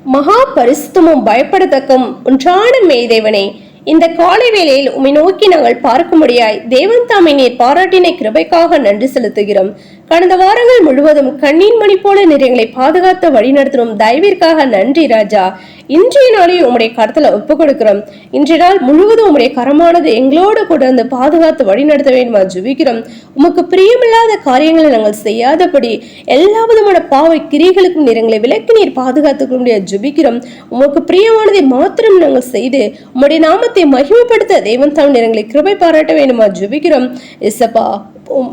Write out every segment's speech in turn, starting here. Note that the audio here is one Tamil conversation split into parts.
மகா பரிசுத்தமும் பயப்படத்தக்கும் ஒன்றான மேய்தேவனே, இந்த காலை வேளையில் உம்மை நோக்கி நாங்கள் பார்க்கும்படியாய் தேவன் தாமே நீர் பாராட்டின கிருபைக்காக நன்றி செலுத்துகிறோம். கடந்த வாரங்கள் முழுவதும் கண்ணீர் மணி போல நீர் எங்களை பாதுகாத்து வழிநடத்தும் தயவிற்காக நன்றி ராஜா. இன்றைய நாளில் உம்முடைய கருத்துல ஒப்பு கொடுக்கிறோம். இன்றைய நாள் முழுவதும் உம்முடைய கரமானது எங்களோடு கூட வந்து பாதுகாத்து வழிநடத்த வேண்டுமா ஜெபிக்கிறோம். உமக்கு பிரியமில்லாத காரியங்களை நாங்கள் செய்யாதபடி எல்லா விதமான பாவை கிரிகளுக்கும் நீர் எங்களை விலக்கி நீர் பாதுகாத்துக்க முடியாது ஜெபிக்கிறோம். உமக்கு பிரியமானதை மாத்திரம் நாங்கள் செய்து உம்முடைய நாமத்தை மகிமைப்படுத்த தேவன் தாம் எங்களை கிருபை பாராட்ட வேண்டுமா ஜெபிக்கிறோம். இசப்பா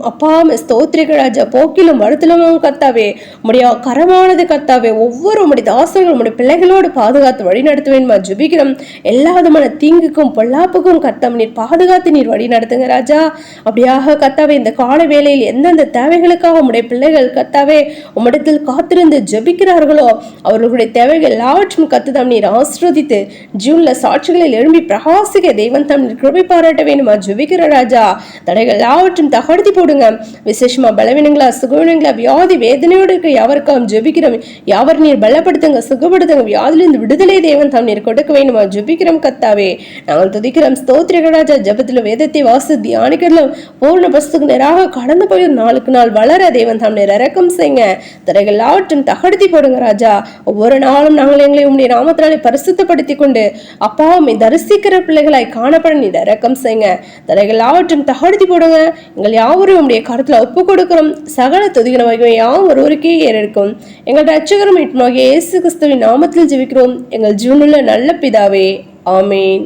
அப்பா ஸ்தோத்திரிகள் ராஜா. போக்கிலும் வருத்தலும் கர்த்தாவே உம்முடைய கரமானது கர்த்தாவே ஒவ்வொரு உம்முடைய தாசர்கள் உம்முடைய பிள்ளைகளோடு பாதுகாத்து வழி நடத்த வேண்டுமா ஜெபிக்கிறோம். எல்லா விதமான தீங்குக்கும் பொல்லாப்புக்கும் கர்த்தம் நீர் பாதுகாத்து நீர் வழி நடத்துங்க ராஜா. அப்படியாக கர்த்தாவே இந்த கால வேளையில் எந்தெந்த தேவைகளுக்காக உம்முடைய பிள்ளைகள் கர்த்தாவே உம்மிடத்தில் காத்திருந்து ஜெபிக்கிறார்களோ அவர்களுடைய தேவைகள் எல்லாவற்றும் கர்த்ததாம் நீர் ஆசீர்வதித்து ஜூன்ல சாட்சிகளில் எழும்பி பிரகாசிக்க தேவன் தாம் நீர் கிருபை பாராட்ட வேண்டுமா ஜெபிக்கிற ராஜா. தடைகள் எல்லாவற்றும் தகர்த்து போடுங்க. விசேஷமா பலவீனங்களா சுகவீனங்களா வியாதி வேதனையோடு இருக்க யாவருக்கும் ஜெபிக்கிறோம். யாவர் நீர் பலப்படுத்துங்க, சுகப்படுத்துங்க, வியாதிலிருந்து விடுதலை தேவன் தாம் நீர் கொடுக்க வேண்டுமா ஜெபிக்கிறோம் கர்த்தாவே. நாங்கள் துதிக்கிறோம் ஸ்தோத்திரிகள் ராஜா. ஜெபத்துல வேதத்தை வாசி தியானிக்கிறதும் பூர்ண பஸ்துக்கு நேராக கடந்து போய் நாளுக்கு நாள் வளர தேவன் தாம் நீர் இறக்கம் செய்யுங்க. தடைகள் எல்லாவற்றும் தகர்த்தி போடுங்க ராஜா. ஒவ்வொரு நாளும் நாங்கள் எங்களை உம்முடைய நாமத்தினாலே பரிசுத்தப்படுத்தி கொண்டு அப்பா உம்மை தரிசிக்கிற பிள்ளைகளாய் காணப்பட நீர் இறக்கம் செய்யுங்க. தடைகள் எல்லாவற்றும் தகர்த்தி போடுங்க. எங்கள் யாவரும் உம்முடைய கருத்துல ஒப்பு கொடுக்கிறோம். சகல துதிக்கிற வகை யாவும் ஒருவருக்கே ஏறெடுக்கும். எங்கள் ரட்சகரும் இயேசு கிறிஸ்துவின் நாமத்தில் ஜெபிக்கிறோம் எங்கள் ஜீவனுள்ள நல்ல பிதாவே, ஆமேன்.